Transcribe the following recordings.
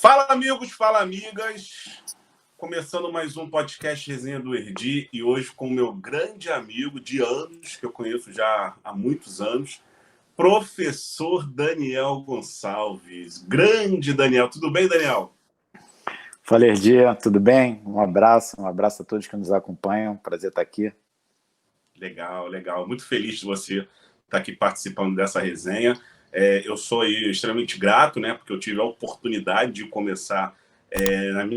Fala, amigos, fala, amigas. Começando mais um podcast Resenha do Erdi e hoje com o meu grande amigo de anos, que eu conheço já há muitos anos, professor Daniel Gonçalves. Grande Daniel. Tudo bem, Daniel? Fala, Erdi, tudo bem? Um abraço a todos que nos acompanham. Prazer estar aqui. Legal, legal. Muito feliz de você estar aqui participando dessa resenha. Eu sou extremamente grato, né, porque eu tive a oportunidade de começar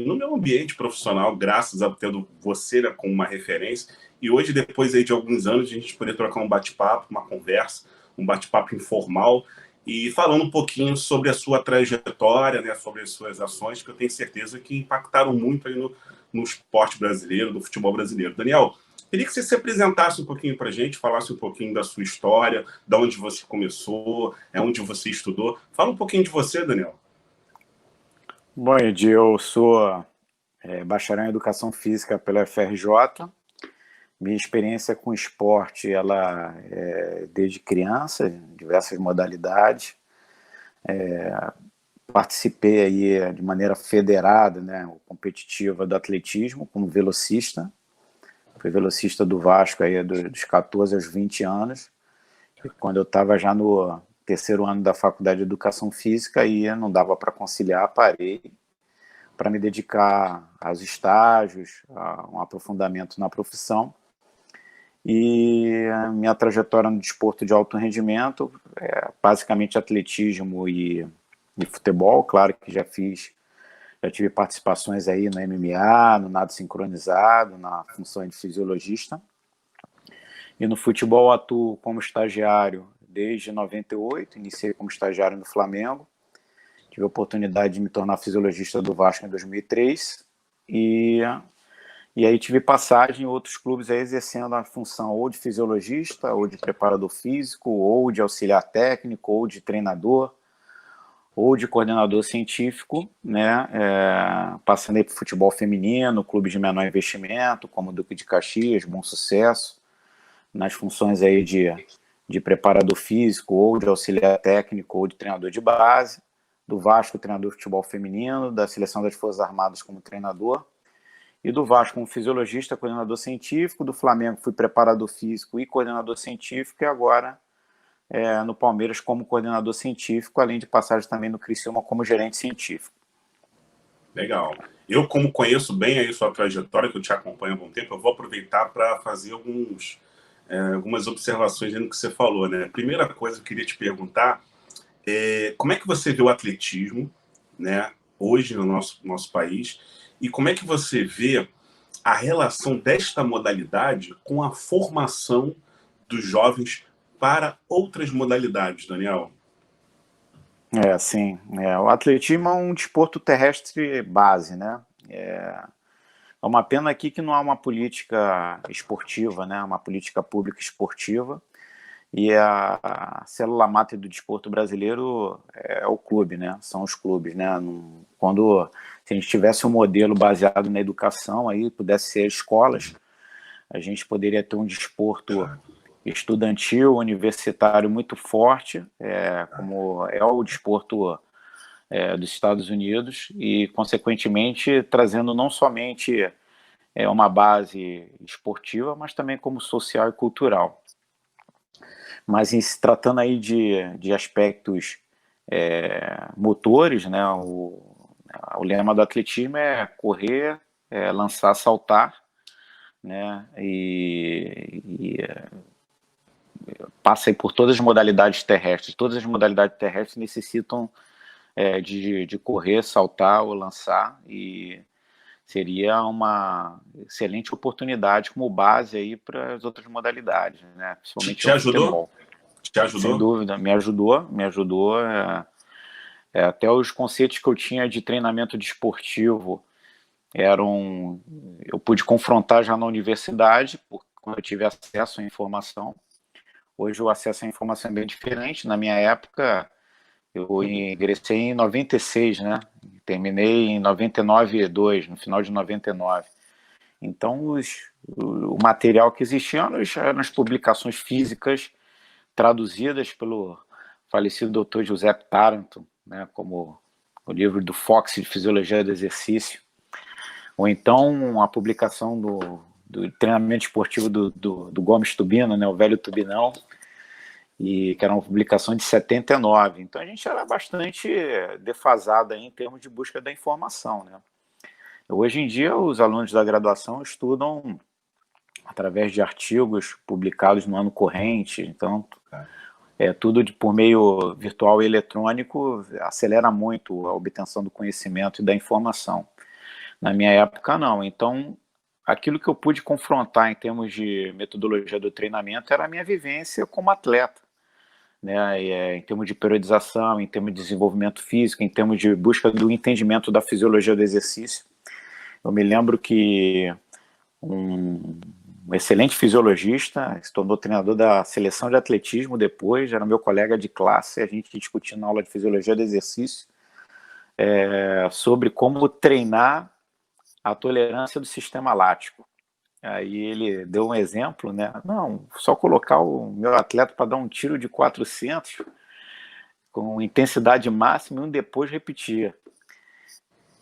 no meu ambiente profissional, graças a tendo você, né, como uma referência. E hoje, depois aí de alguns anos, a gente poder trocar um bate-papo, uma conversa, um bate-papo informal e falando um pouquinho sobre a sua trajetória, né, sobre as suas ações, que eu tenho certeza que impactaram muito aí no esporte brasileiro, no futebol brasileiro. Daniel, queria que você se apresentasse um pouquinho para a gente, falasse um pouquinho da sua história, de onde você começou, onde você estudou. Fala um pouquinho de você, Daniel. Bom, Edi, eu sou bacharel em Educação Física pela FRJ. Minha experiência com esporte, ela é desde criança, em diversas modalidades. Participei aí de maneira federada, né, competitiva do atletismo, como velocista. Fui velocista do Vasco aí dos 14 aos 20 anos. E quando eu estava já no terceiro ano da Faculdade de Educação Física, aí não dava para conciliar, parei para me dedicar aos estágios, a um aprofundamento na profissão. E a minha trajetória no desporto de alto rendimento é basicamente atletismo e futebol. Claro que já tive participações aí no MMA, no nado sincronizado, na função de fisiologista. E no futebol atuo como estagiário desde 98, iniciei como estagiário no Flamengo, tive a oportunidade de me tornar fisiologista do Vasco em 2003 e aí tive passagem em outros clubes aí exercendo a função ou de fisiologista, ou de preparador físico, ou de auxiliar técnico, ou de treinador, ou de coordenador científico, né? Passando aí para o futebol feminino, clube de menor investimento, como Duque de Caxias, Bom Sucesso, nas funções aí de preparador físico, ou de auxiliar técnico, ou de treinador de base, do Vasco, treinador de futebol feminino, da Seleção das Forças Armadas como treinador, e do Vasco como fisiologista, coordenador científico, do Flamengo fui preparador físico e coordenador científico, e agora no Palmeiras como coordenador científico, além de passagem também no Criciúma como gerente científico. Legal. Eu, como conheço bem aí sua trajetória, que eu te acompanho há algum tempo, eu vou aproveitar para fazer algumas observações no que você falou, né? A primeira coisa que eu queria te perguntar é como é que você vê o atletismo, né, hoje no nosso país, e como é que você vê a relação desta modalidade com a formação dos jovens para outras modalidades, Daniel? Sim. O atletismo é um desporto terrestre base, né? É uma pena aqui que não há uma política esportiva, né? Uma política pública esportiva. E a célula máter do desporto brasileiro é o clube, né? São os clubes, né? Se a gente tivesse um modelo baseado na educação, aí pudesse ser escolas, a gente poderia ter um desporto estudantil, universitário muito forte, como é o desporto dos Estados Unidos, e, consequentemente, trazendo não somente uma base esportiva, mas também como social e cultural. Mas em se tratando aí de aspectos motores, né, o lema do atletismo é correr, lançar, saltar, né, e passa aí por todas as modalidades terrestres. Todas as modalidades terrestres necessitam de correr, saltar ou lançar, e seria uma excelente oportunidade como base aí para as outras modalidades, né? Principalmente Te o ajudou? futebol. Te ajudou? Sem dúvida, me ajudou. Até os conceitos que eu tinha de treinamento desportivo eu pude confrontar já na universidade, quando eu tive acesso à informação. Hoje o acesso à informação é bem diferente. Na minha época, eu ingressei em 96, né? Terminei em 99/2, no final de 99. Então, o material que existia eram as publicações físicas traduzidas pelo falecido Dr. Giuseppe Taranto, né, como o livro do Fox de Fisiologia do Exercício, ou então a publicação do treinamento esportivo do Gomes Tubino, né, o velho Tubinão, e que era uma publicação de 79. Então a gente era bastante defasado aí em termos de busca da informação, né? Hoje em dia os alunos da graduação estudam através de artigos publicados no ano corrente, então tudo por meio virtual e eletrônico acelera muito a obtenção do conhecimento e da informação. Na minha época, não. Então, aquilo que eu pude confrontar em termos de metodologia do treinamento era a minha vivência como atleta, né? Em termos de periodização, em termos de desenvolvimento físico, em termos de busca do entendimento da fisiologia do exercício. Eu me lembro que um excelente fisiologista, se tornou treinador da seleção de atletismo depois, era meu colega de classe, a gente discutindo na aula de fisiologia do exercício, sobre como treinar a tolerância do sistema lático. Aí ele deu um exemplo, né? Não, só colocar o meu atleta para dar um tiro de 400 com intensidade máxima e um depois repetir.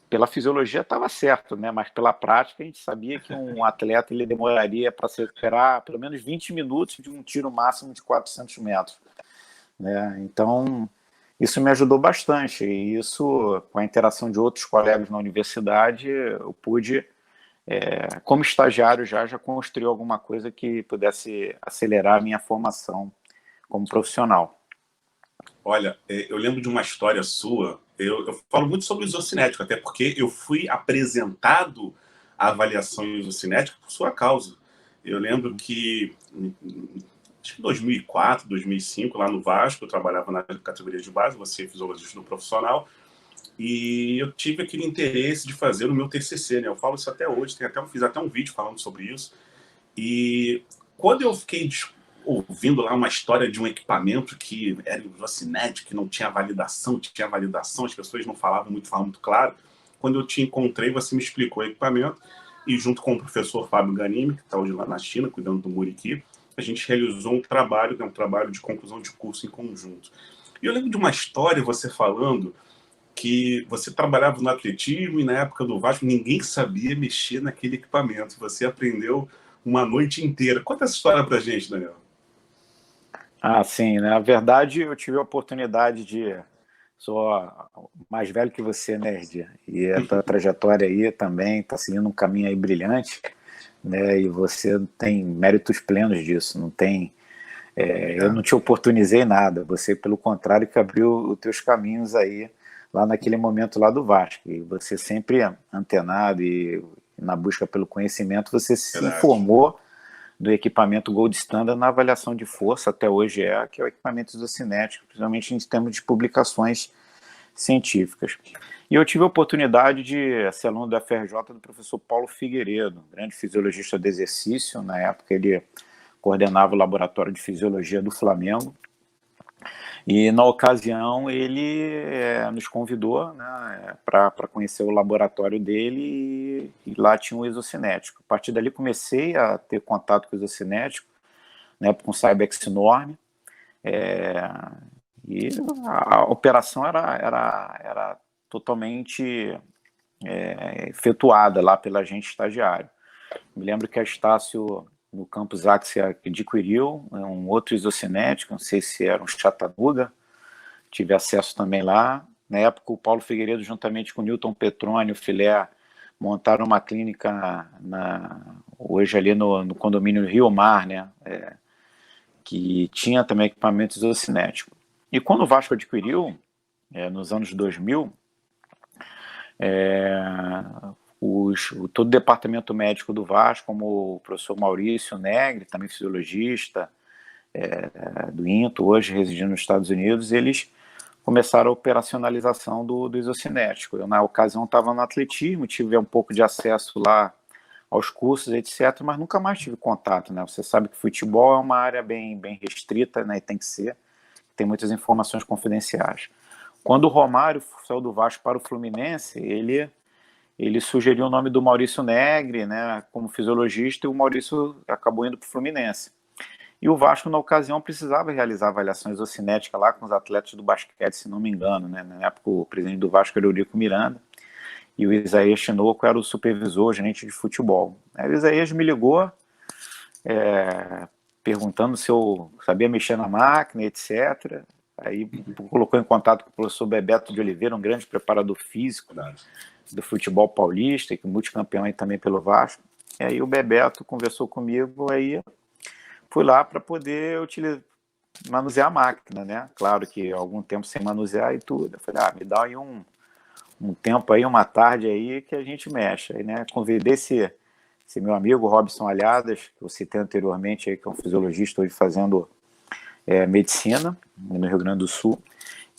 Pela fisiologia estava certo, né? Mas pela prática a gente sabia que um atleta ele demoraria para se recuperar pelo menos 20 minutos de um tiro máximo de 400 metros. Né? Então, isso me ajudou bastante. E isso, com a interação de outros colegas na universidade, eu pude, como estagiário já construir alguma coisa que pudesse acelerar a minha formação como profissional. Olha, eu lembro de uma história sua, eu falo muito sobre o isocinético, até porque eu fui apresentado à avaliação isocinética por sua causa. Eu lembro que, acho que em 2004, 2005, lá no Vasco, eu trabalhava na categoria de base, você é fisiologista no profissional, e eu tive aquele interesse de fazer o meu TCC, né? Eu falo isso até hoje, fiz até um vídeo falando sobre isso. E quando eu fiquei ouvindo lá uma história de um equipamento que era isocinético, que não tinha validação, as pessoas não falavam muito claro. Quando eu te encontrei, você me explicou o equipamento e junto com o professor Fábio Ganimi, que está hoje lá na China, cuidando do Muriqui, a gente realizou um trabalho de conclusão de curso em conjunto. E eu lembro de uma história, você falando que você trabalhava no atletismo e na época do Vasco ninguém sabia mexer naquele equipamento. Você aprendeu uma noite inteira. Conta essa história pra gente, Daniel. Ah, sim, né? Na verdade, eu tive a oportunidade sou mais velho que você, né, Erdi? E a tua trajetória aí também está seguindo um caminho aí brilhante, né? E você tem méritos plenos disso, não tem... eu não te oportunizei nada, você, pelo contrário, que abriu os teus caminhos aí, lá naquele momento lá do Vasco. E você sempre antenado e na busca pelo conhecimento, você se informou do equipamento Gold Standard na avaliação de força, até hoje que é o equipamento isocinético, principalmente em termos de publicações científicas. E eu tive a oportunidade de ser aluno da FRJ do professor Paulo Figueiredo, grande fisiologista de exercício. Na época ele coordenava o laboratório de fisiologia do Flamengo, e na ocasião ele nos convidou, né, para conhecer o laboratório dele, e lá tinha um isocinético. A partir dali comecei a ter contato com o isocinético, né, com o Cybex Norm, e a operação era totalmente efetuada lá pela gente estagiário. Me lembro que a Estácio, no campus Axia, adquiriu um outro isocinético, não sei se era um Chattanooga, tive acesso também lá. Na época, o Paulo Figueiredo, juntamente com o Newton Petroni, o Filé, montaram uma clínica hoje ali no condomínio Rio Mar, né, que tinha também equipamento isocinético. E quando o Vasco adquiriu, nos anos 2000, todo o departamento médico do Vasco, como o professor Maurício Negri, também fisiologista, do INTO, hoje residindo nos Estados Unidos, eles começaram a operacionalização do isocinético. Eu, na ocasião, estava no atletismo, tive um pouco de acesso lá aos cursos, etc., mas nunca mais tive contato, né? Você sabe que futebol é uma área bem restrita, né? E tem que ser, tem muitas informações confidenciais. Quando o Romário saiu do Vasco para o Fluminense, ele sugeriu o nome do Maurício Negri, né, como fisiologista, e o Maurício acabou indo para o Fluminense. E o Vasco, na ocasião, precisava realizar avaliações ocinéticas lá com os atletas do basquete, se não me engano, né? Na época, o presidente do Vasco era o Eurico Miranda, e o Isaías Tinoco era o supervisor, o gerente de futebol. Aí o Isaías me ligou, perguntando se eu sabia mexer na máquina, etc. Aí colocou em contato com o professor Bebeto de Oliveira, um grande preparador físico do futebol paulista, e multicampeão aí também pelo Vasco. E aí o Bebeto conversou comigo, aí fui lá para poder manusear a máquina, né? Claro que algum tempo sem manusear e tudo. Eu falei, me dá aí um tempo aí, uma tarde aí que a gente mexe. Aí, né, convidei esse meu amigo Robson Alhadas, que eu citei anteriormente, aí, que é um fisiologista hoje fazendo medicina no Rio Grande do Sul.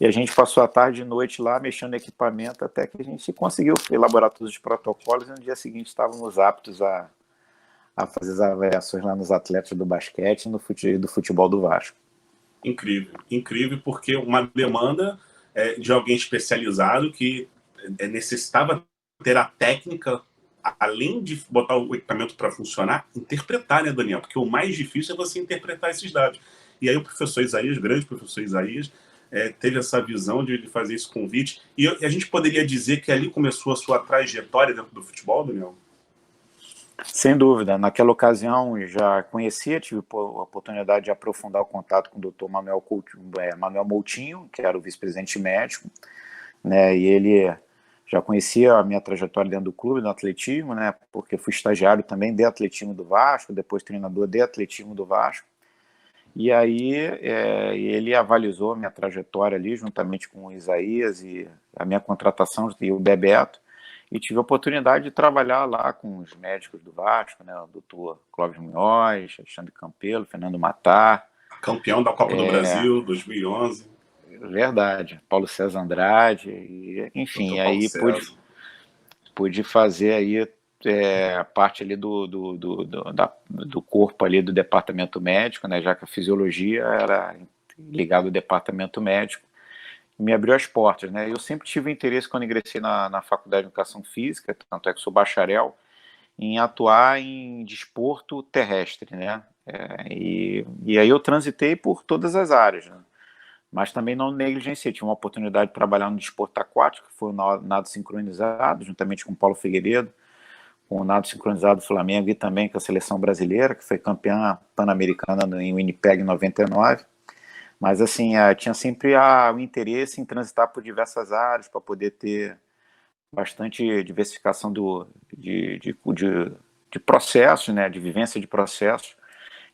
E a gente passou a tarde e noite lá mexendo no equipamento até que a gente conseguiu elaborar todos os protocolos e no dia seguinte estávamos aptos a fazer as avaliações lá nos atletas do basquete e do futebol do Vasco. Incrível, incrível, porque uma demanda de alguém especializado que necessitava ter a técnica, além de botar o equipamento para funcionar, interpretar, né, Daniel? Porque o mais difícil é você interpretar esses dados. E aí o professor Isaías, grande professor Isaías, teve essa visão de fazer esse convite. E a gente poderia dizer que ali começou a sua trajetória dentro do futebol, Daniel? Sem dúvida. Naquela ocasião, já conhecia, tive a oportunidade de aprofundar o contato com o Dr. Manuel Moutinho, que era o vice-presidente médico, né, e ele já conhecia a minha trajetória dentro do clube, no atletismo, né, porque fui estagiário também de atletismo do Vasco, depois treinador de atletismo do Vasco. E aí ele avalizou a minha trajetória ali, juntamente com o Isaías e a minha contratação e o Bebeto, e tive a oportunidade de trabalhar lá com os médicos do Vasco, né, o doutor Clóvis Munhoz, Alexandre Campelo, Fernando Matar. Campeão da Copa do Brasil, 2011. Verdade, Paulo César Andrade, e, enfim, Dr. Paulo aí César. pude fazer aí a parte ali do corpo ali do departamento médico, né, já que a fisiologia era ligada ao departamento médico, me abriu as portas, né? Eu sempre tive interesse quando ingressei na Faculdade de Educação Física, tanto é que sou bacharel, em atuar em desporto terrestre, né? E aí eu transitei por todas as áreas, né? Mas também não negligenciei, tive uma oportunidade de trabalhar no desporto aquático, que foi o nado sincronizado, juntamente com o Paulo Figueiredo, com o nado sincronizado do Flamengo e também com a seleção brasileira, que foi campeã pan-americana em Winnipeg em 99. Mas, assim, tinha sempre o interesse em transitar por diversas áreas para poder ter bastante diversificação de processos, né, de vivência de processos.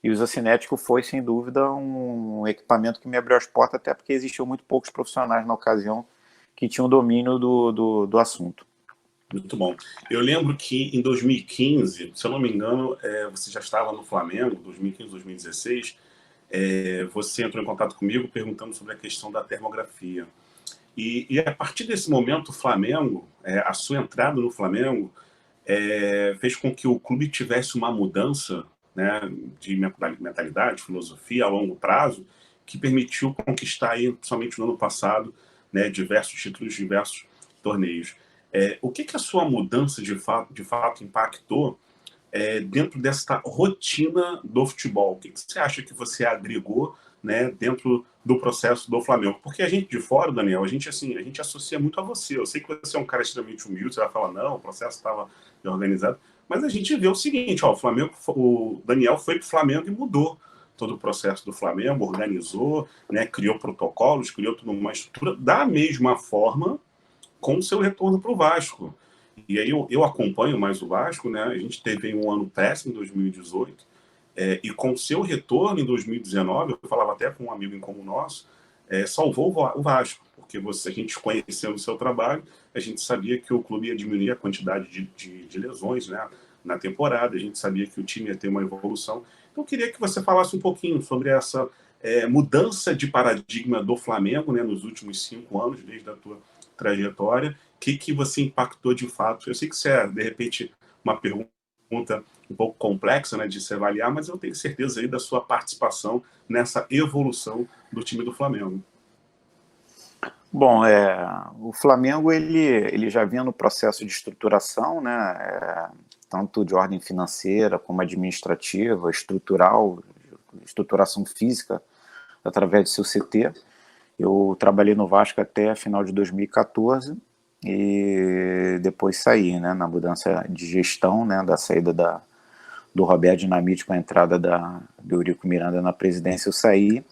E o isocinético foi, sem dúvida, um equipamento que me abriu as portas, até porque existiam muito poucos profissionais na ocasião que tinham domínio do assunto. Muito bom. Eu lembro que em 2015, se eu não me engano, você já estava no Flamengo, 2015, 2016, você entrou em contato comigo perguntando sobre a questão da termografia. E a partir desse momento, o Flamengo, a sua entrada no Flamengo, fez com que o clube tivesse uma mudança, né, de mentalidade, filosofia a longo prazo, que permitiu conquistar, aí, principalmente no ano passado, né, diversos títulos, diversos torneios. O que a sua mudança de fato impactou dentro dessa rotina do futebol? O que você acha que você agregou, né, dentro do processo do Flamengo? Porque a gente de fora, Daniel, a gente associa muito a você. Eu sei que você é um cara extremamente humilde, você vai falar, não, o processo estava organizado, mas a gente vê o seguinte, o Daniel foi para o Flamengo e mudou todo o processo do Flamengo, organizou, né, criou protocolos, criou toda uma estrutura, da mesma forma com o seu retorno para o Vasco. E aí eu acompanho mais o Vasco, né? A gente teve um ano péssimo em 2018, e com o seu retorno em 2019, eu falava até com um amigo em comum nosso, salvou o Vasco, porque a gente conhecendo o seu trabalho, a gente sabia que o clube ia diminuir a quantidade de lesões, né, na temporada, a gente sabia que o time ia ter uma evolução. Então eu queria que você falasse um pouquinho sobre essa mudança de paradigma do Flamengo, né, nos últimos 5 anos, desde a tua trajetória, o que você impactou de fato. Eu sei que isso de repente, uma pergunta um pouco complexa, né, de se avaliar, mas eu tenho certeza aí da sua participação nessa evolução do time do Flamengo. Bom, o Flamengo ele já vinha no processo de estruturação, né, tanto de ordem financeira como administrativa, estrutural, estruturação física através do seu CT. Eu trabalhei no Vasco até final de 2014 e depois saí, né, na mudança de gestão, né, da saída do Roberto Dinamite com a entrada do Eurico Miranda na presidência, eu saí.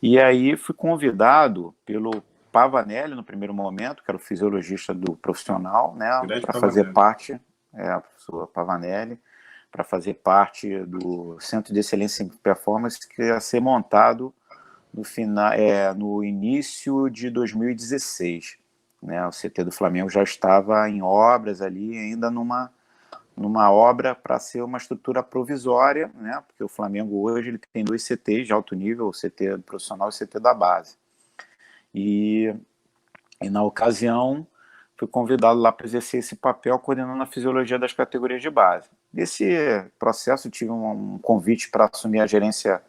E aí fui convidado pelo Pavanelli, no primeiro momento, que era o fisiologista do profissional, né, para fazer parte, a professora Pavanelli, para fazer parte do Centro de Excelência em Performance, que ia ser montado no início de 2016. Né, o CT do Flamengo já estava em obras ali, ainda numa obra para ser uma estrutura provisória, né, porque o Flamengo hoje ele tem 2 CTs de alto nível, o CT profissional e o CT da base. E na ocasião, fui convidado lá para exercer esse papel, coordenando a fisiologia das categorias de base. Nesse processo, tive um convite para assumir a gerência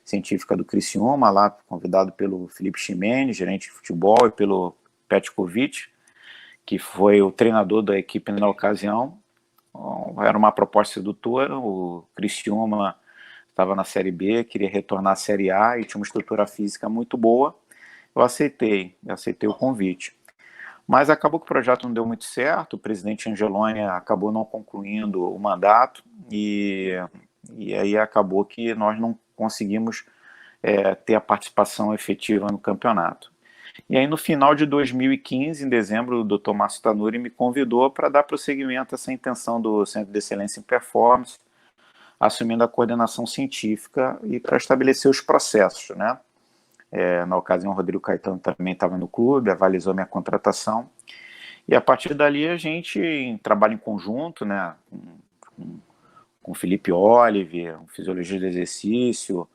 científica do Criciúma, lá convidado pelo Felipe Ximenes, gerente de futebol, e pelo Petkovic, que foi o treinador da equipe na ocasião. Era uma proposta sedutora, o Criciúma estava na Série B, queria retornar à Série A e tinha uma estrutura física muito boa. Eu aceitei o convite. Mas acabou que o projeto não deu muito certo, o presidente Angeloni acabou não concluindo o mandato e aí acabou que nós não conseguimos ter a participação efetiva no campeonato. E aí no final de 2015, em dezembro, o Dr. Márcio Tanuri me convidou para dar prosseguimento a essa intenção do Centro de Excelência em Performance, assumindo a coordenação científica e para estabelecer os processos, né? Na ocasião, o Rodrigo Caetano também estava no clube, avalizou minha contratação, e a partir dali a gente trabalha em conjunto, né, com o Felipe Olive, um fisiologista de exercício,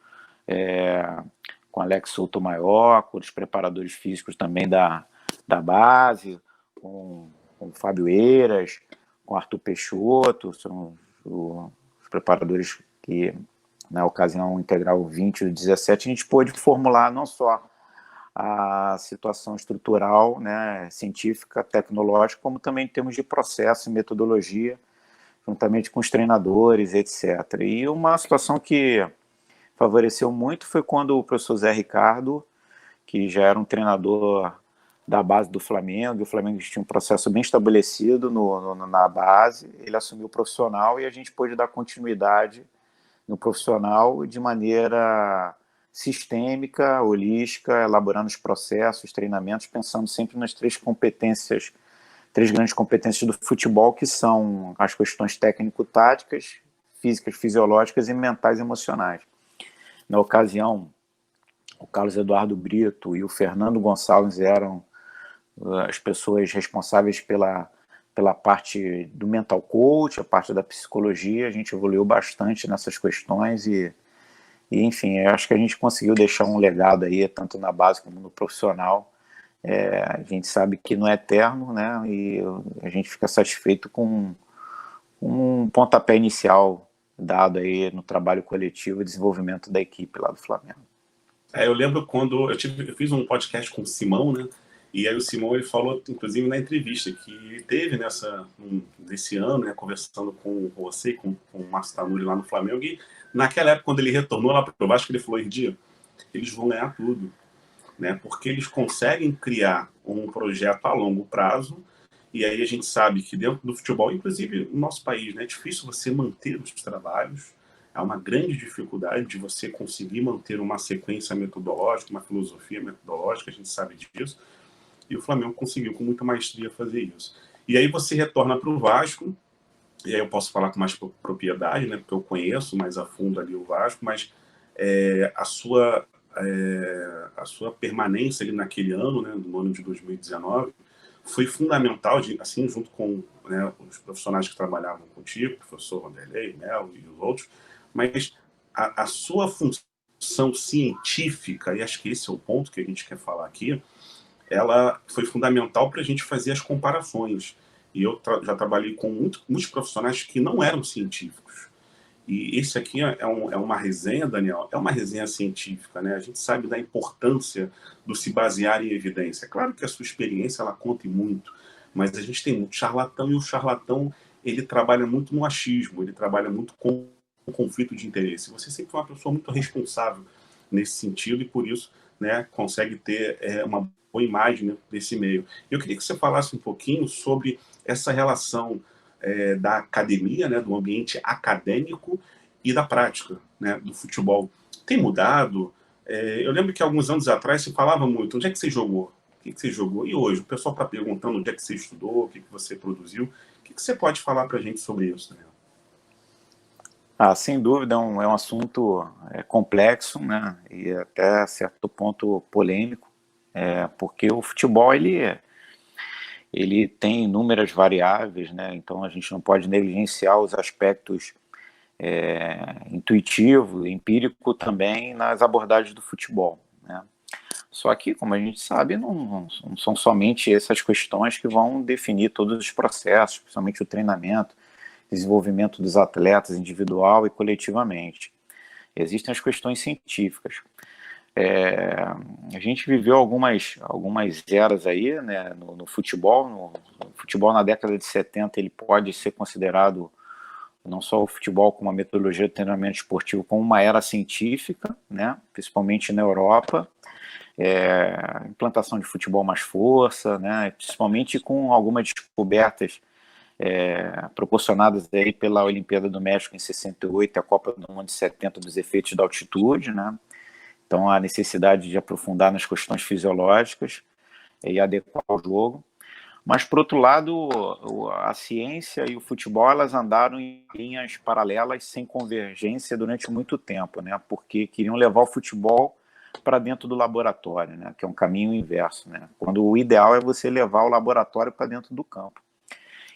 com Alex Souto-Maior, com os preparadores físicos também da base, com o Fábio Eiras, com o Arthur Peixoto, são os preparadores que na ocasião integral 20 e 17, a gente pôde formular não só a situação estrutural, né, científica, tecnológica, como também em termos de processo e metodologia, juntamente com os treinadores, etc. E uma situação que favoreceu muito foi quando o professor Zé Ricardo, que já era um treinador da base do Flamengo, e o Flamengo tinha um processo bem estabelecido na base, ele assumiu o profissional e a gente pôde dar continuidade no profissional de maneira sistêmica, holística, elaborando os processos, treinamentos, pensando sempre nas três grandes competências do futebol, que são as questões técnico-táticas, físicas, fisiológicas e mentais e emocionais. Na ocasião, o Carlos Eduardo Brito e o Fernando Gonçalves eram as pessoas responsáveis pela parte do mental coach, a parte da psicologia. A gente evoluiu bastante nessas questões e enfim, eu acho que a gente conseguiu deixar um legado aí, tanto na base como no profissional. A gente sabe que não é eterno, né, e a gente fica satisfeito com um pontapé inicial dado aí no trabalho coletivo e desenvolvimento da equipe lá do Flamengo. Eu lembro quando eu fiz um podcast com o Simão, né? E aí o Simão ele falou, inclusive na entrevista, que teve nesse ano, né, conversando com você, com o Márcio Tanuri lá no Flamengo, e naquela época, quando ele retornou lá para o Vasco, ele falou, Erdi, eles vão ganhar tudo, né? Porque eles conseguem criar um projeto a longo prazo, e aí a gente sabe que dentro do futebol, inclusive no nosso país, né, é difícil você manter os trabalhos. Há uma grande dificuldade de você conseguir manter uma sequência metodológica, uma filosofia metodológica, a gente sabe disso, e o Flamengo conseguiu com muita maestria fazer isso. E aí você retorna para o Vasco, e aí eu posso falar com mais propriedade, né, porque eu conheço mais a fundo ali o Vasco, mas a sua permanência ali naquele ano, né, no ano de 2019, foi fundamental, assim, junto com, né, os profissionais que trabalhavam contigo, o professor Vanderlei, Mel e os outros, mas a sua função científica, e acho que esse é o ponto que a gente quer falar aqui, ela foi fundamental para a gente fazer as comparações. E eu já trabalhei com muitos profissionais que não eram científicos. E esse aqui é uma resenha, Daniel, é uma resenha científica, né? A gente sabe da importância do se basear em evidência. É claro que a sua experiência ela conta muito, mas a gente tem muito charlatão, e o charlatão ele trabalha muito no achismo, ele trabalha muito com conflito de interesse. Você sempre foi uma pessoa muito responsável nesse sentido e, por isso, né, consegue ter uma boa imagem, né, desse meio. Eu queria que você falasse um pouquinho sobre essa relação da academia, né, do ambiente acadêmico e da prática, né, do futebol. Tem mudado? Eu lembro que alguns anos atrás se falava muito, onde é que você jogou? O que você jogou? E hoje, o pessoal está perguntando onde é que você estudou, o que você produziu. O que você pode falar para a gente sobre isso, Daniel? Sem dúvida, é um assunto complexo, né, e até certo ponto polêmico, porque o futebol ele tem inúmeras variáveis, né, então a gente não pode negligenciar os aspectos intuitivo, empírico também nas abordagens do futebol, né. Só que, como a gente sabe, não são somente essas questões que vão definir todos os processos, principalmente o treinamento, desenvolvimento dos atletas individual e coletivamente. Existem as questões científicas. A gente viveu algumas eras aí, né, no futebol. No futebol na década de 70 ele pode ser considerado não só o futebol como a metodologia de treinamento esportivo como uma era científica, né, principalmente na Europa. Implantação de futebol mais força, né, principalmente com algumas descobertas proporcionadas aí pela Olimpíada do México em 68 e a Copa do Mundo de 70 dos efeitos da altitude, né? Então a necessidade de aprofundar nas questões fisiológicas e adequar o jogo. Mas, por outro lado, a ciência e o futebol elas andaram em linhas paralelas sem convergência durante muito tempo, né? Porque queriam levar o futebol para dentro do laboratório, né? Que é um caminho inverso, né? Quando o ideal é você levar o laboratório para dentro do campo.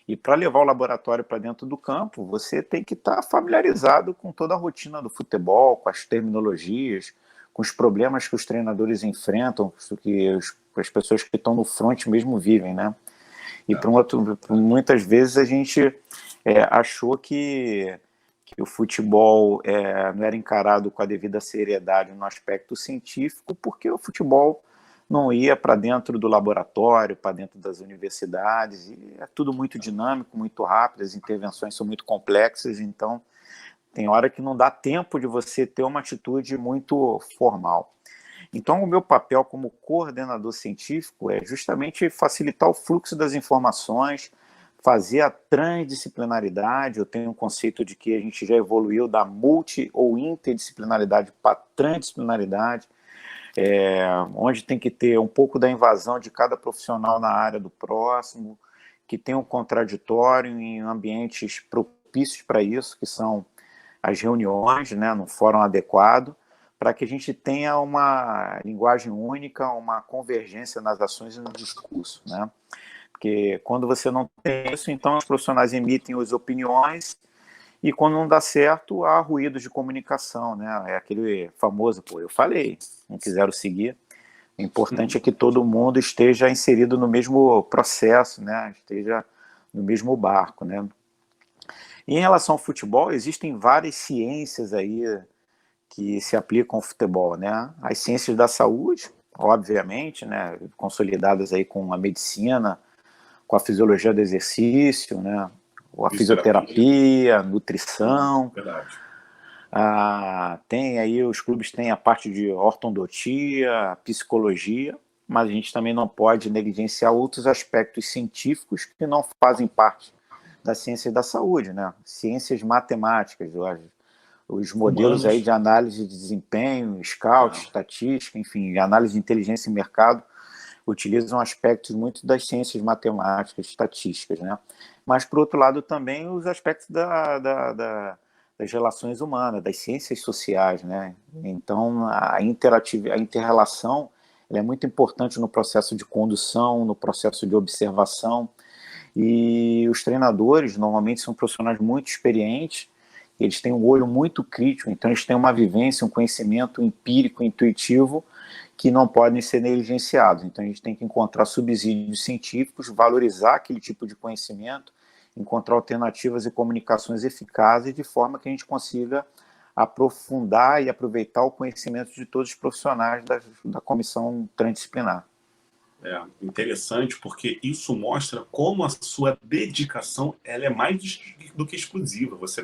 E para levar o laboratório para dentro do campo, você tem que estar familiarizado com toda a rotina do futebol, com as terminologias, com os problemas que os treinadores enfrentam, que as pessoas que estão no front mesmo vivem, né? E muitas vezes a gente achou que o futebol não era encarado com a devida seriedade no aspecto científico, porque o futebol não ia para dentro do laboratório, para dentro das universidades, e é tudo muito dinâmico, muito rápido, as intervenções são muito complexas, então tem hora que não dá tempo de você ter uma atitude muito formal. Então, o meu papel como coordenador científico é justamente facilitar o fluxo das informações, fazer a transdisciplinaridade. Eu tenho um conceito de que a gente já evoluiu da multi ou interdisciplinaridade para transdisciplinaridade, onde tem que ter um pouco da invasão de cada profissional na área do próximo, que tem um contraditório em ambientes propícios para isso, que são as reuniões, né, no fórum adequado, para que a gente tenha uma linguagem única, uma convergência nas ações e no discurso, né? Porque quando você não tem isso, então os profissionais emitem as opiniões e quando não dá certo, há ruídos de comunicação, né? É aquele famoso, eu falei, não quiseram seguir. O importante é que todo mundo esteja inserido no mesmo processo, né? Esteja no mesmo barco, né? E em relação ao futebol, existem várias ciências aí que se aplicam ao futebol, né? As ciências da saúde, obviamente, né, consolidadas aí com a medicina, com a fisiologia do exercício, né, a fisioterapia, nutrição. Verdade. Tem aí, os clubes têm a parte de ortodontia, psicologia, mas a gente também não pode negligenciar outros aspectos científicos que não fazem parte da ciência da saúde, né? Ciências matemáticas, os modelos aí de análise de desempenho, scout, estatística, enfim, análise de inteligência em mercado, utilizam aspectos muito das ciências matemáticas, estatísticas, né? Mas, por outro lado, também os aspectos das relações humanas, das ciências sociais, né? Então, a inter-relação ela é muito importante no processo de condução, no processo de observação, e os treinadores, normalmente, são profissionais muito experientes, eles têm um olho muito crítico, então eles têm uma vivência, um conhecimento empírico, intuitivo, que não podem ser negligenciados. Então a gente tem que encontrar subsídios científicos, valorizar aquele tipo de conhecimento, encontrar alternativas e comunicações eficazes, de forma que a gente consiga aprofundar e aproveitar o conhecimento de todos os profissionais da comissão transdisciplinar. Interessante, porque isso mostra como a sua dedicação ela é mais do que exclusiva. Você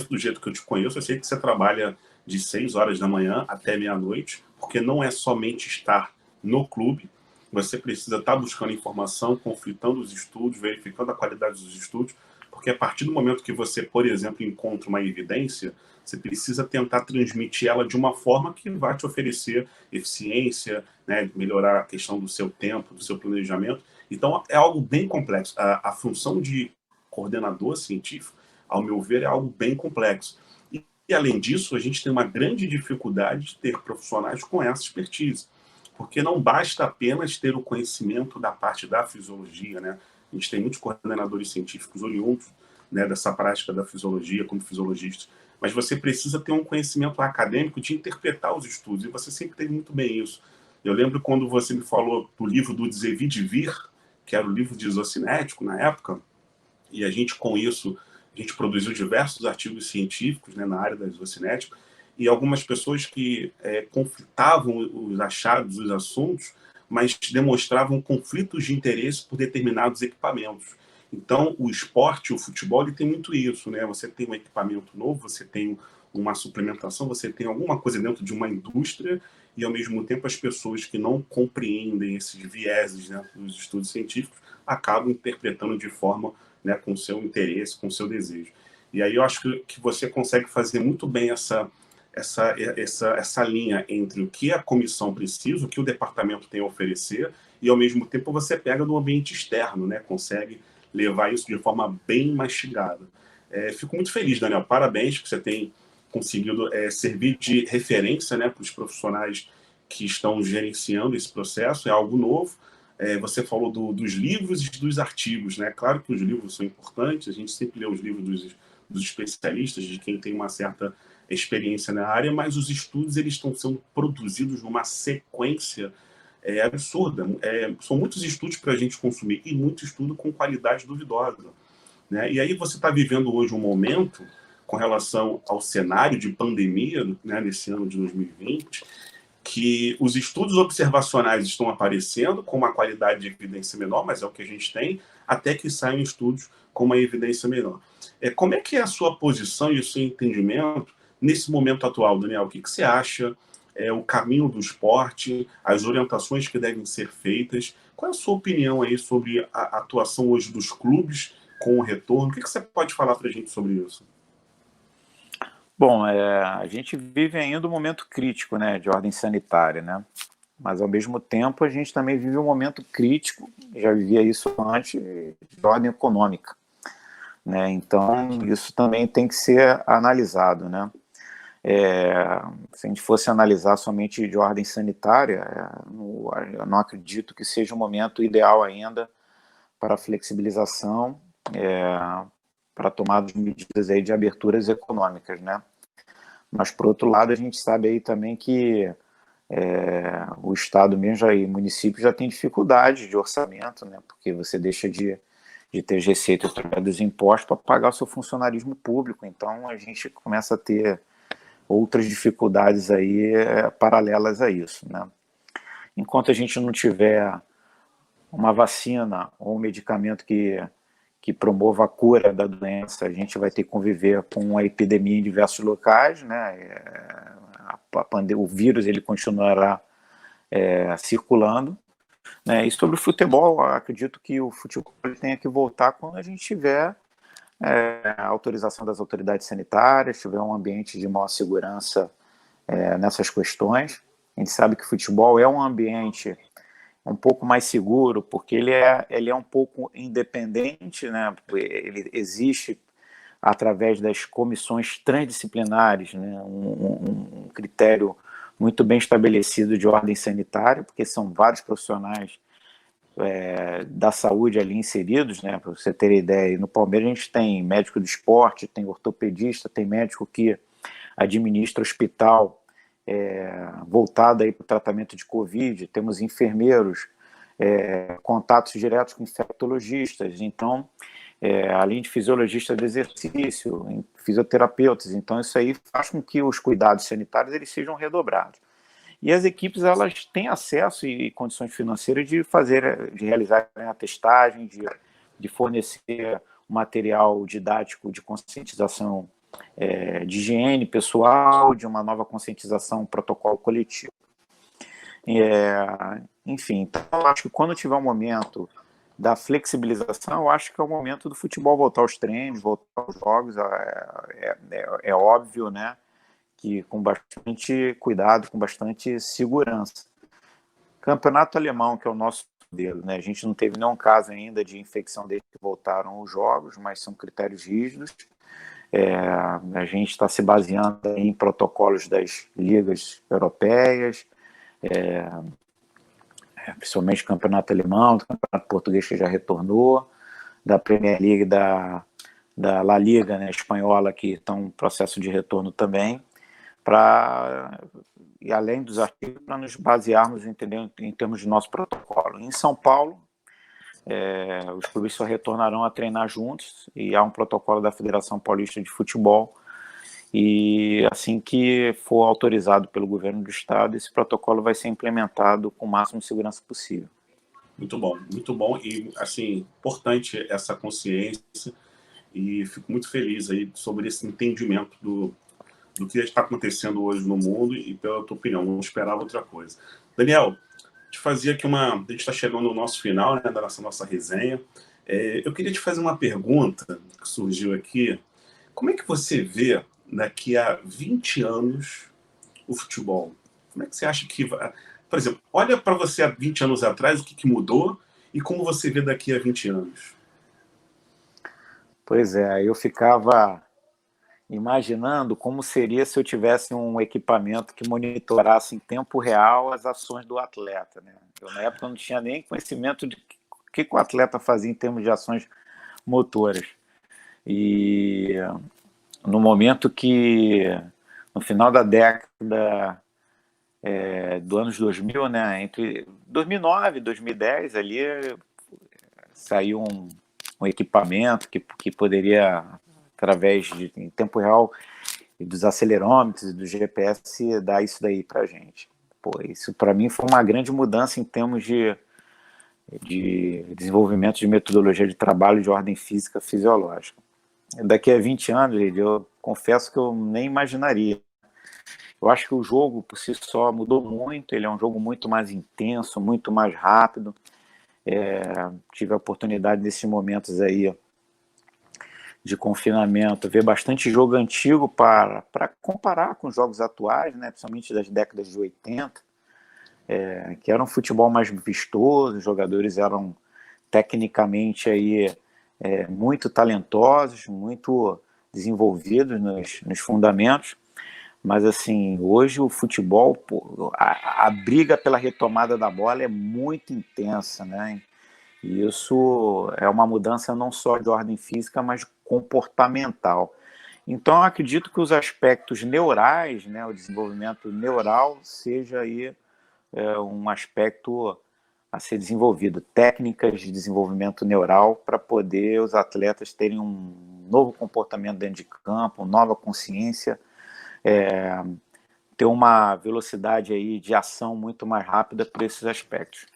do jeito que eu te conheço, eu sei que você trabalha de 6 horas da manhã até meia-noite, porque não é somente estar no clube, você precisa estar buscando informação, conflitando os estudos, verificando a qualidade dos estudos, porque a partir do momento que você, por exemplo, encontra uma evidência, você precisa tentar transmitir ela de uma forma que vai te oferecer eficiência, né, melhorar a questão do seu tempo, do seu planejamento. Então, é algo bem complexo. A função de coordenador científico, ao meu ver, é algo bem complexo. E, além disso, a gente tem uma grande dificuldade de ter profissionais com essa expertise, porque não basta apenas ter o conhecimento da parte da fisiologia, né? A gente tem muitos coordenadores científicos oriundos, né, dessa prática da fisiologia, como fisiologistas, mas você precisa ter um conhecimento acadêmico de interpretar os estudos, e você sempre teve muito bem isso. Eu lembro quando você me falou do livro do Dizer de Vir, que era o livro de isocinético na época, e a gente, com isso, a gente produziu diversos artigos científicos, né, na área da isocinética, e algumas pessoas que conflitavam os achados, os assuntos, mas demonstravam conflitos de interesse por determinados equipamentos. Então, o esporte, o futebol, ele tem muito isso, né? Você tem um equipamento novo, você tem uma suplementação, você tem alguma coisa dentro de uma indústria, e, ao mesmo tempo, as pessoas que não compreendem esses vieses, né, dos estudos científicos acabam interpretando de forma, né, com o seu interesse, com o seu desejo. E aí eu acho que você consegue fazer muito bem essa linha entre o que a comissão precisa, o que o departamento tem a oferecer, e, ao mesmo tempo, você pega do ambiente externo, né? Consegue levar isso de forma bem mastigada. Fico muito feliz, Daniel. Parabéns que você tem conseguido servir de referência, né, para os profissionais que estão gerenciando esse processo. É algo novo. Você falou dos livros e dos artigos, né? Claro que os livros são importantes, a gente sempre lê os livros dos especialistas, de quem tem uma certa experiência na área, mas os estudos eles estão sendo produzidos numa sequência absurda. São muitos estudos para a gente consumir, e muito estudo com qualidade duvidosa, né? E aí você está vivendo hoje um momento com relação ao cenário de pandemia, né, nesse ano de 2020, que os estudos observacionais estão aparecendo com uma qualidade de evidência menor, mas é o que a gente tem, até que saiam estudos com uma evidência menor. Como é que é a sua posição e o seu entendimento nesse momento atual, Daniel? O que você acha? O caminho do esporte, as orientações que devem ser feitas. Qual é a sua opinião aí sobre a atuação hoje dos clubes com o retorno? O que você pode falar para a gente sobre isso? Bom, a gente vive ainda um momento crítico, né, de ordem sanitária, né? Mas, ao mesmo tempo, a gente também vive um momento crítico, já vivia isso antes, de ordem econômica, né? Então, isso também tem que ser analisado, né? Se a gente fosse analisar somente de ordem sanitária, eu não acredito que seja um momento ideal ainda para a flexibilização, para a tomada de medidas aí de aberturas econômicas, né? Mas, por outro lado, a gente sabe aí também que o Estado mesmo e o município já tem dificuldade de orçamento, né? Porque você deixa de ter receita através dos impostos para pagar o seu funcionarismo público. Então, a gente começa a ter outras dificuldades aí paralelas a isso, né? Enquanto a gente não tiver uma vacina ou um medicamento que promova a cura da doença, a gente vai ter que conviver com a epidemia em diversos locais, né? O vírus ele continuará circulando, né? E sobre o futebol, eu acredito que o futebol tenha que voltar quando a gente tiver a autorização das autoridades sanitárias, tiver um ambiente de maior segurança nessas questões. A gente sabe que o futebol é um ambiente um pouco mais seguro, porque ele é um pouco independente, né? Ele existe através das comissões transdisciplinares, né? Um critério muito bem estabelecido de ordem sanitária, porque são vários profissionais da saúde ali inseridos, né? Para você ter ideia, no Palmeiras a gente tem médico do esporte, tem ortopedista, tem médico que administra hospital voltado aí para o tratamento de Covid, temos enfermeiros, contatos diretos com infectologistas, então, além de fisiologistas de exercício, fisioterapeutas, então isso aí faz com que os cuidados sanitários eles sejam redobrados. E as equipes elas têm acesso e condições financeiras de realizar a testagem, de fornecer material didático de conscientização de higiene pessoal, de uma nova conscientização, protocolo coletivo. Enfim, então eu acho que quando tiver um momento da flexibilização, eu acho que é o momento do futebol voltar aos treinos, voltar aos jogos, é óbvio, né, que com bastante cuidado, com bastante segurança. Campeonato alemão, que é o nosso modelo, né, a gente não teve nenhum caso ainda de infecção desde que voltaram os jogos, mas são critérios rígidos. A gente está se baseando em protocolos das ligas europeias, principalmente o campeonato alemão, do campeonato português que já retornou, da Premier League, da La Liga, né, espanhola, que estão em processo de retorno também, e além dos artigos, para nos basearmos, entendeu, em termos de nosso protocolo. Em São Paulo, os clubes só retornarão a treinar juntos, e há um protocolo da Federação Paulista de Futebol, e assim que for autorizado pelo governo do estado, esse protocolo vai ser implementado com o máximo de segurança possível. Muito bom, e assim, importante essa consciência, e fico muito feliz aí sobre esse entendimento do que está acontecendo hoje no mundo, e pela tua opinião, não esperava outra coisa. Daniel, te fazia aqui a gente está chegando no nosso final, né, da nossa resenha. Eu queria te fazer uma pergunta que surgiu aqui. Como é que você vê daqui a 20 anos o futebol? Como é que você acha que vai... Por exemplo, olha para você há 20 anos atrás, o que mudou, e como você vê daqui a 20 anos? Pois é, eu ficava imaginando como seria se eu tivesse um equipamento que monitorasse em tempo real as ações do atleta, né? Eu, na época, não tinha nem conhecimento de o que o atleta fazia em termos de ações motoras. E no momento que, no final da década do anos 2000, né, entre 2009 e 2010, ali saiu um equipamento que poderia, através de, em tempo real, dos acelerômetros e do GPS, dar isso daí para a gente. Pô, isso para mim foi uma grande mudança em termos de desenvolvimento de metodologia de trabalho de ordem física fisiológica. Daqui a 20 anos, eu confesso que eu nem imaginaria. Eu acho que o jogo, por si só, mudou muito, ele é um jogo muito mais intenso, muito mais rápido. Tive a oportunidade, nesses momentos aí de confinamento, ver bastante jogo antigo para comparar com os jogos atuais, né, principalmente das décadas de 80, que era um futebol mais vistoso, os jogadores eram tecnicamente aí, muito talentosos, muito desenvolvidos nos fundamentos, mas assim, hoje o futebol, a briga pela retomada da bola é muito intensa, né? E isso é uma mudança não só de ordem física, mas comportamental. Então, eu acredito que os aspectos neurais, né, o desenvolvimento neural, seja aí um aspecto a ser desenvolvido, técnicas de desenvolvimento neural para poder os atletas terem um novo comportamento dentro de campo, nova consciência, ter uma velocidade aí de ação muito mais rápida por esses aspectos.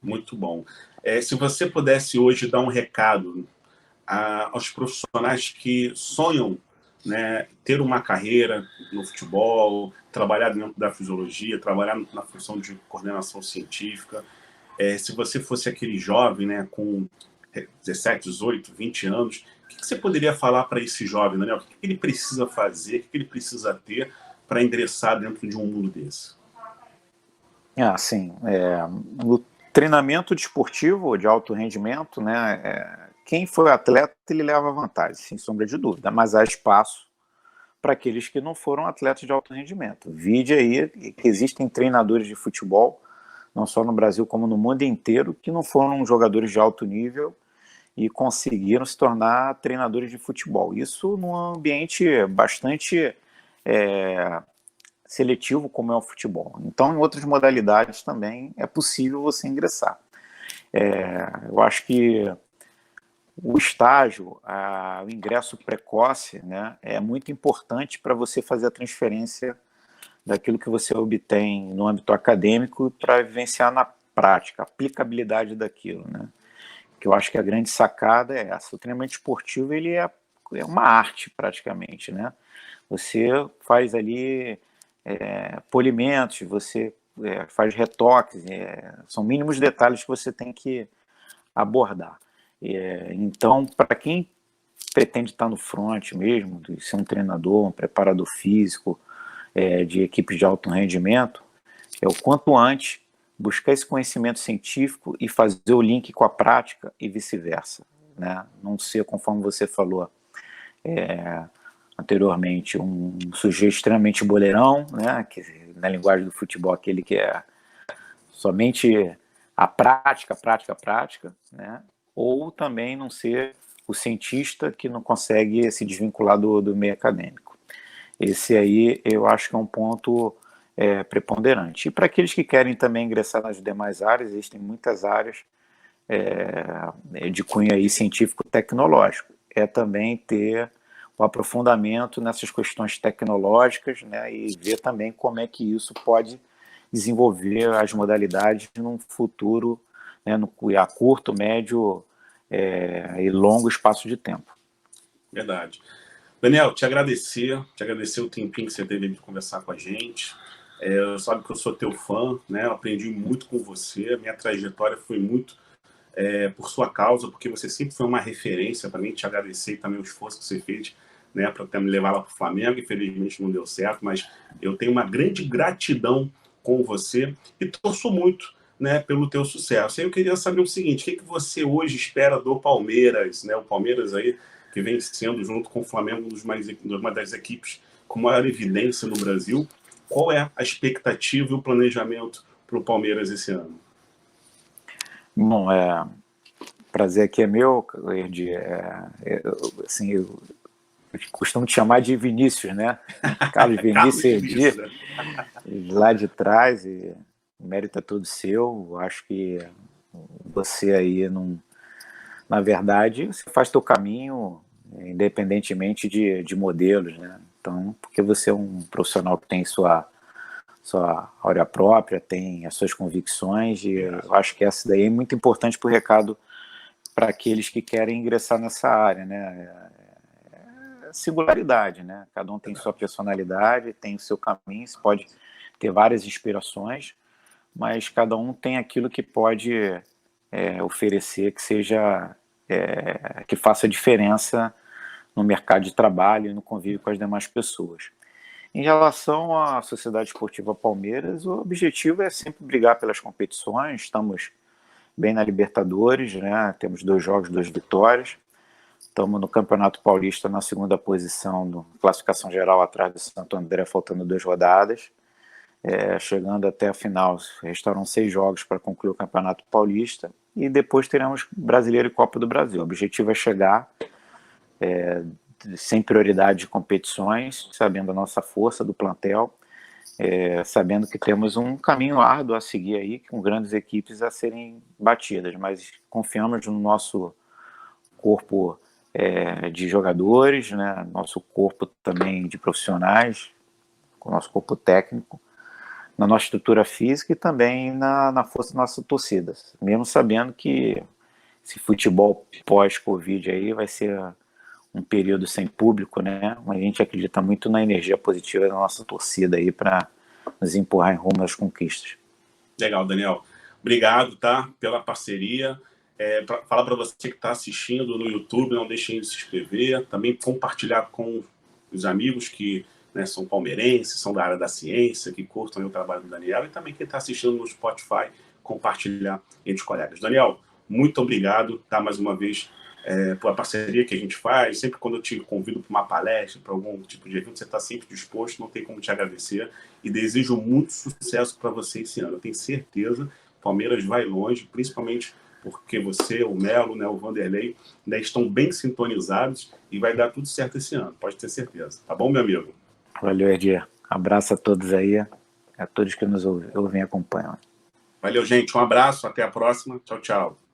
Muito bom. Se você pudesse hoje dar um recado aos profissionais que sonham, né, ter uma carreira no futebol, trabalhar dentro da fisiologia, trabalhar na função de coordenação científica, se você fosse aquele jovem, né, com 17, 18, 20 anos, o que você poderia falar para esse jovem, Daniel? O que ele precisa fazer, o que ele precisa ter para ingressar dentro de um mundo desse? Sim. No treinamento desportivo de alto rendimento, né, quem foi atleta, ele leva vantagem, sem sombra de dúvida, mas há espaço para aqueles que não foram atletas de alto rendimento. Vide aí que existem treinadores de futebol, não só no Brasil como no mundo inteiro, que não foram jogadores de alto nível e conseguiram se tornar treinadores de futebol. Isso num ambiente bastante seletivo como é o futebol. Então, em outras modalidades também é possível você ingressar. Eu acho que o estágio, o ingresso precoce, né, é muito importante para você fazer a transferência daquilo que você obtém no âmbito acadêmico para vivenciar na prática, a aplicabilidade daquilo, né? Que eu acho que a grande sacada é essa. O treinamento esportivo, ele é é uma arte praticamente, né? Você faz ali polimentos, você faz retoques, são mínimos detalhes que você tem que abordar. Então, para quem pretende estar no front mesmo, de ser um treinador, um preparador físico, de equipes de alto rendimento, é o quanto antes buscar esse conhecimento científico e fazer o link com a prática e vice-versa, né? Não ser, conforme você falou anteriormente, um sujeito extremamente boleirão, né? Que, na linguagem do futebol, aquele que é somente a prática, né? Ou também não ser o cientista que não consegue se desvincular do meio acadêmico. Esse aí eu acho que é um ponto preponderante. E para aqueles que querem também ingressar nas demais áreas, existem muitas áreas de cunho aí científico-tecnológico. Também ter o aprofundamento nessas questões tecnológicas, né, e ver também como é que isso pode desenvolver as modalidades num futuro, né, a curto, médio e longo espaço de tempo. Verdade. Daniel, te agradecer o tempinho que você teve de conversar com a gente. Sabe que eu sou teu fã, né? Eu aprendi muito com você, a minha trajetória foi muito por sua causa, porque você sempre foi uma referência para mim. Te agradecer também o esforço que você fez, né, para até me levar lá para o Flamengo. Infelizmente não deu certo, mas eu tenho uma grande gratidão com você e torço muito, né, pelo teu sucesso. Eu queria saber o seguinte: o que você hoje espera do Palmeiras, né? O Palmeiras aí que vem sendo, junto com o Flamengo, uma das equipes com maior evidência no Brasil. Qual é a expectativa e o planejamento para o Palmeiras esse ano? Bom, prazer aqui é meu, Erdi. Assim, eu costumo te chamar de Vinícius, né? Carlos Vinícius Erdi, né? Lá de trás, e o mérito é todo seu. Eu acho que você aí, na verdade, você faz teu caminho independentemente de modelos, né? Então, porque você é um profissional que tem sua área própria, tem as suas convicções, e eu acho que essa daí é muito importante para o recado para aqueles que querem ingressar nessa área, né? Singularidade, né? Cada um tem sua personalidade, tem o seu caminho, você pode ter várias inspirações, mas cada um tem aquilo que pode oferecer que seja que faça diferença no mercado de trabalho e no convívio com as demais pessoas. Em relação à Sociedade Esportiva Palmeiras, o objetivo é sempre brigar pelas competições. Estamos bem na Libertadores, né? Temos 2 jogos, 2 vitórias. Estamos no Campeonato Paulista na 2ª posição, na classificação geral, atrás do Santo André, faltando 2 rodadas. Chegando até a final, restarão 6 jogos para concluir o Campeonato Paulista, e depois teremos Brasileiro e Copa do Brasil. O objetivo é chegar sem prioridade de competições, sabendo a nossa força do plantel, sabendo que temos um caminho árduo a seguir aí, com grandes equipes a serem batidas, mas confiamos no nosso corpo de jogadores, né, nosso corpo também de profissionais, com o nosso corpo técnico, na nossa estrutura física e também na força da nossa torcida, mesmo sabendo que esse futebol pós-Covid aí vai ser um período sem público, né? Mas a gente acredita muito na energia positiva da nossa torcida aí para nos empurrar em rumo às conquistas. Legal, Daniel. Obrigado, tá, pela parceria. Falar para você que está assistindo no YouTube, não deixem de se inscrever, também compartilhar com os amigos que, né, são palmeirenses, são da área da ciência, que curtam o trabalho do Daniel, e também quem está assistindo no Spotify, compartilhar entre os colegas. Daniel, muito obrigado, tá, mais uma vez, pela parceria que a gente faz. Sempre quando eu te convido para uma palestra, para algum tipo de evento, você está sempre disposto, não tem como te agradecer, e desejo muito sucesso para você esse ano. Eu tenho certeza que o Palmeiras vai longe, principalmente porque você, o Melo, né, o Vanderlei, né, estão bem sintonizados, e vai dar tudo certo esse ano, pode ter certeza. Tá bom, meu amigo? Valeu, Edir. Abraço a todos aí, a todos que nos ouvem e acompanham. Valeu, gente. Um abraço, até a próxima. Tchau, tchau.